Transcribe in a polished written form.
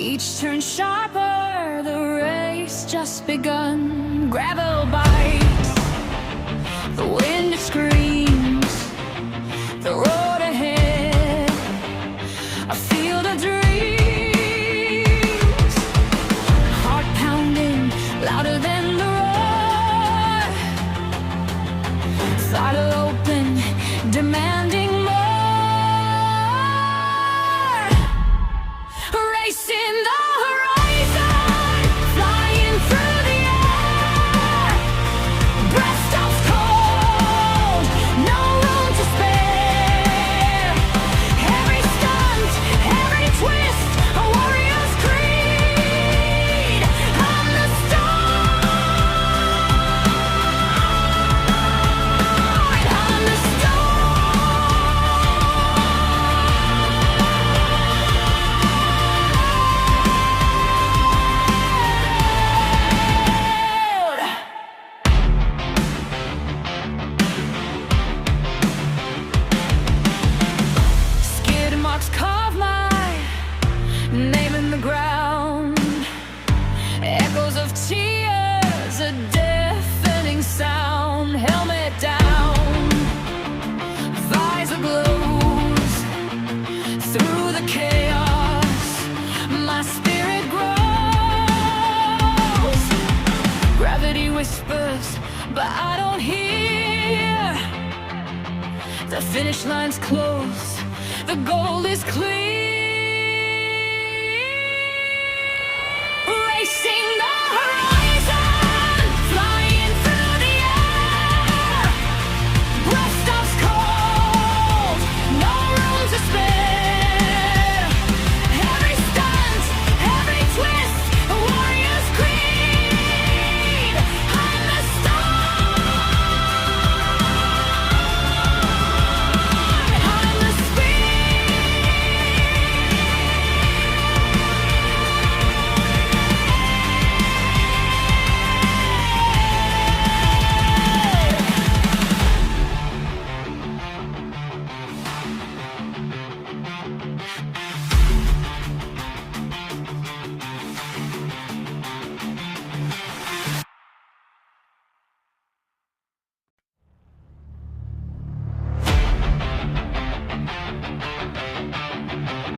Each turn sharper, the race just begun. Gravel bites, the wind screams, the road ahead, a field of dreams. Heart pounding, louder than the roar. Throttle open, demanding more. Racing the horizon, flying through the air. Breath stops cold, no room to spare. Every stunt, every twist, a warrior's creed. I'm the start, I'm the start. Skid marks carve my name in the ground. Echoes of tears, a deafening sound. Helmet down, visor glows. Through the chaos, my spirit grows. Gravity whispers, but I don't hear. The finish line's close, the goal is clear.